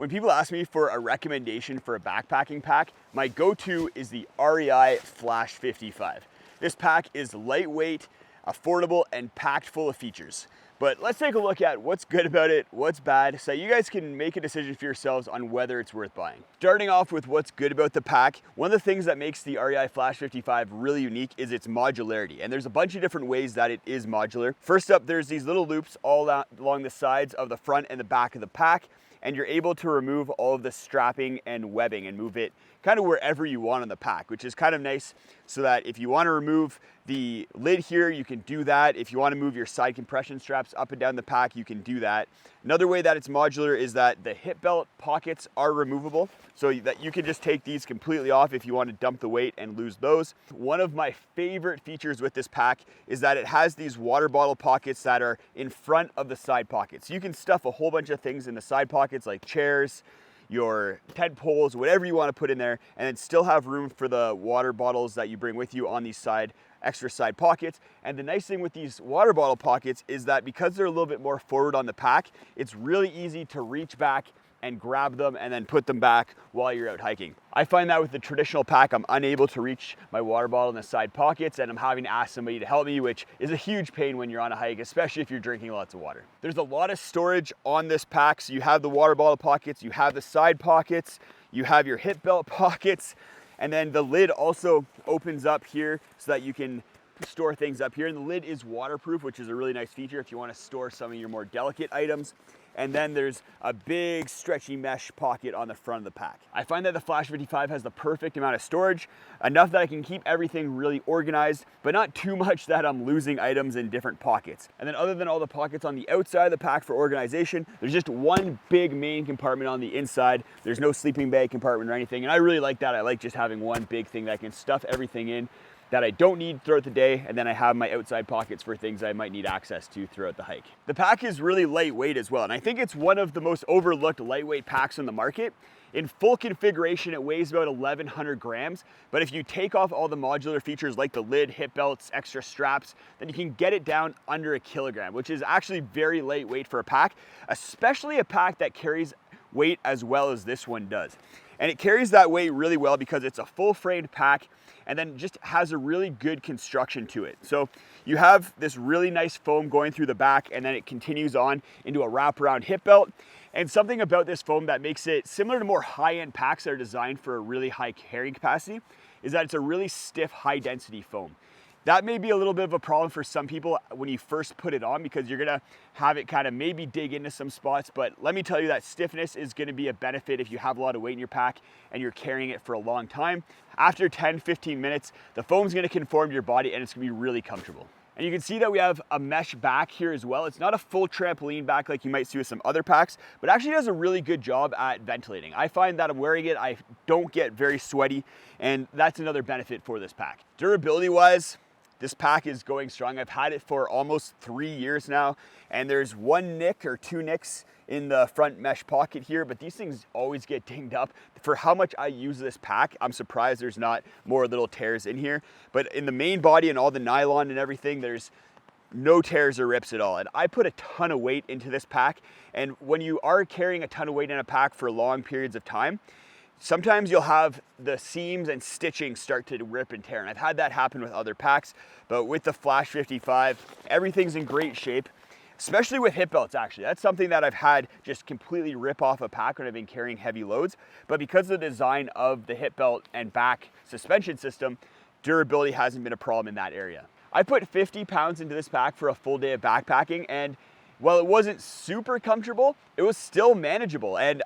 When people ask me for a recommendation for a backpacking pack, my go-to is the REI Flash 55. This pack is lightweight, affordable, and packed full of features. But let's take a look at what's good about it, what's bad, so you guys can make a decision for yourselves on whether it's worth buying. Starting off with what's good about the pack, one of the things that makes the REI Flash 55 really unique is its modularity. And there's a bunch of different ways that it is modular. First up, there's these little loops all along the sides of the front and the back of the pack, and you're able to remove all of the strapping and webbing and move it kind of wherever you want on the pack, which is kind of nice, so that if you want to remove the lid here, you can do that. If you want to move your side compression straps up and down the pack, you can do that. Another way that it's modular is that the hip belt pockets are removable, so that you can just take these completely off if you want to dump the weight and lose those. One of my favorite features with this pack is that it has these water bottle pockets that are in front of the side pockets. You can stuff a whole bunch of things in the side pockets, like chairs, your tent poles, whatever you want to put in there, and then still have room for the water bottles that you bring with you on these extra side pockets. And the nice thing with these water bottle pockets is that because they're a little bit more forward on the pack, it's really easy to reach back and grab them and then put them back while you're out hiking. I find that with the traditional pack, I'm unable to reach my water bottle in the side pockets, and I'm having to ask somebody to help me, which is a huge pain when you're on a hike, especially if you're drinking lots of water. There's a lot of storage on this pack. So you have the water bottle pockets, you have the side pockets, you have your hip belt pockets, and then the lid also opens up here so that you can store things up here. And the lid is waterproof, which is a really nice feature if you want to store some of your more delicate items. And then there's a big stretchy mesh pocket on the front of the pack. I find that the Flash 55 has the perfect amount of storage, enough that I can keep everything really organized, but not too much that I'm losing items in different pockets. And then other than all the pockets on the outside of the pack for organization, there's just one big main compartment on the inside. There's no sleeping bag compartment or anything. And I really like that. I like just having one big thing that I can stuff everything in that I don't need throughout the day, and then I have my outside pockets for things I might need access to throughout the hike. The pack is really lightweight as well, and I think it's one of the most overlooked lightweight packs on the market. In full configuration, it weighs about 1,100 grams, but if you take off all the modular features like the lid, hip belts, extra straps, then you can get it down under a kilogram, which is actually very lightweight for a pack, especially a pack that carries weight as well as this one does. And it carries that weight really well because it's a full framed pack, and then just has a really good construction to it. So you have this really nice foam going through the back, and then it continues on into a wraparound hip belt. And something about this foam that makes it similar to more high-end packs that are designed for a really high carrying capacity is that it's a really stiff, high-density foam. That may be a little bit of a problem for some people when you first put it on, because you're gonna have it kind of maybe dig into some spots, but let me tell you that stiffness is gonna be a benefit if you have a lot of weight in your pack and you're carrying it for a long time. After 10-15 minutes, the foam's gonna conform to your body and it's gonna be really comfortable. And you can see that we have a mesh back here as well. It's not a full trampoline back like you might see with some other packs, but actually does a really good job at ventilating. I find that I'm wearing it, I don't get very sweaty, and that's another benefit for this pack. Durability-wise, this pack is going strong. I've had it for almost 3 years now, and there's one nick or two nicks in the front mesh pocket here, but these things always get dinged up. For how much I use this pack, I'm surprised there's not more little tears in here. But in the main body and all the nylon and everything, there's no tears or rips at all. And I put a ton of weight into this pack, and when you are carrying a ton of weight in a pack for long periods of time, sometimes you'll have the seams and stitching start to rip and tear. And I've had that happen with other packs, but with the Flash 55, everything's in great shape, especially with hip belts actually. That's something that I've had just completely rip off a pack when I've been carrying heavy loads. But because of the design of the hip belt and back suspension system, durability hasn't been a problem in that area. I put 50 pounds into this pack for a full day of backpacking, and while it wasn't super comfortable, it was still manageable. And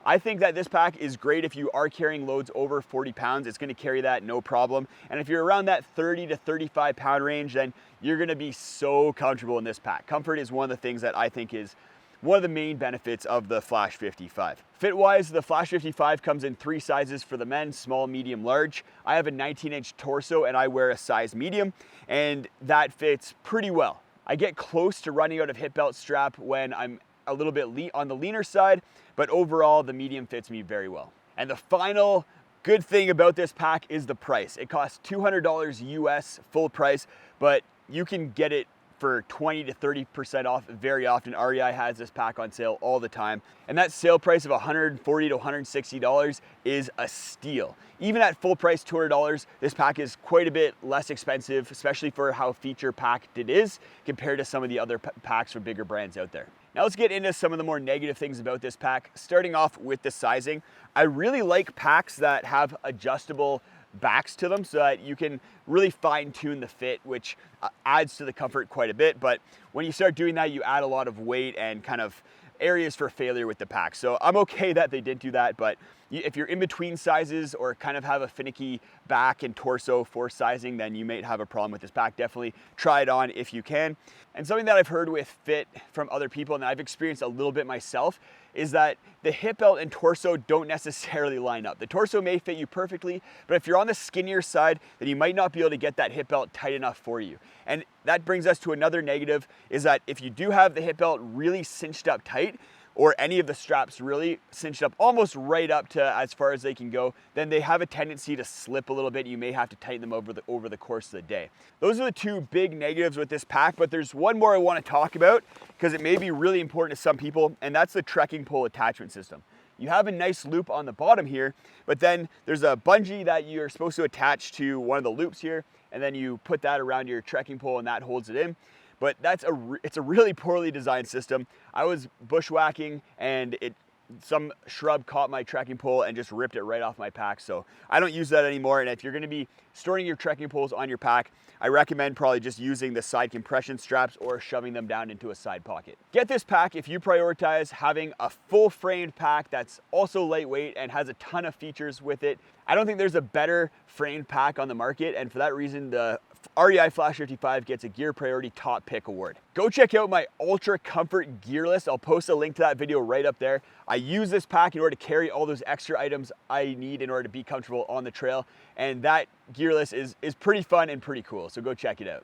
I think that this pack is great if you are carrying loads over 40 pounds. It's gonna carry that no problem. And if you're around that 30 to 35 pound range, then you're gonna be so comfortable in this pack. Comfort is one of the things that I think is one of the main benefits of the Flash 55. Fit-wise, the Flash 55 comes in 3 sizes for the men: small, medium, large. I have a 19-inch torso and I wear a size medium, and that fits pretty well. I get close to running out of hip belt strap when I'm a little bit on the leaner side, but overall the medium fits me very well. And the final good thing about this pack is the price. It costs $200 US full price, but you can get it for 20 to 30% off very often. REI has this pack on sale all the time. And that sale price of $140 to $160 is a steal. Even at full price, $200, this pack is quite a bit less expensive, especially for how feature packed it is compared to some of the other packs from bigger brands out there. Now let's get into some of the more negative things about this pack, starting off with the sizing. I really like packs that have adjustable backs to them so that you can really fine tune the fit, which adds to the comfort quite a bit. But when you start doing that, you add a lot of weight and kind of areas for failure with the pack. So I'm okay that they didn't do that, but if you're in between sizes or kind of have a finicky back and torso for sizing, then you might have a problem with this pack. Definitely try it on if you can. And something that I've heard with fit from other people, and I've experienced a little bit myself, is that the hip belt and torso don't necessarily line up. The torso may fit you perfectly, but if you're on the skinnier side, then you might not be able to get that hip belt tight enough for you. And that brings us to another negative, is that if you do have the hip belt really cinched up tight, or any of the straps really cinched up almost right up to as far as they can go, then they have a tendency to slip a little bit. You may have to tighten them over the course of the day. Those are the two big negatives with this pack, but there's one more I want to talk about because it may be really important to some people, and that's the trekking pole attachment system. You have a nice loop on the bottom here, but then there's a bungee that you're supposed to attach to one of the loops here, and then you put that around your trekking pole and that holds it in. But it's a really poorly designed system. I was bushwhacking and some shrub caught my trekking pole and just ripped it right off my pack. So I don't use that anymore. And if you're gonna be storing your trekking poles on your pack, I recommend probably just using the side compression straps or shoving them down into a side pocket. Get this pack if you prioritize having a full framed pack that's also lightweight and has a ton of features with it. I don't think there's a better framed pack on the market, and for that reason, the REI Flash 55 gets a Gear Priority Top Pick Award. Go check out my Ultra Comfort gear list. I'll post a link to that video right up there. I use this pack in order to carry all those extra items I need in order to be comfortable on the trail, and that gear list is pretty fun and pretty cool, so go check it out.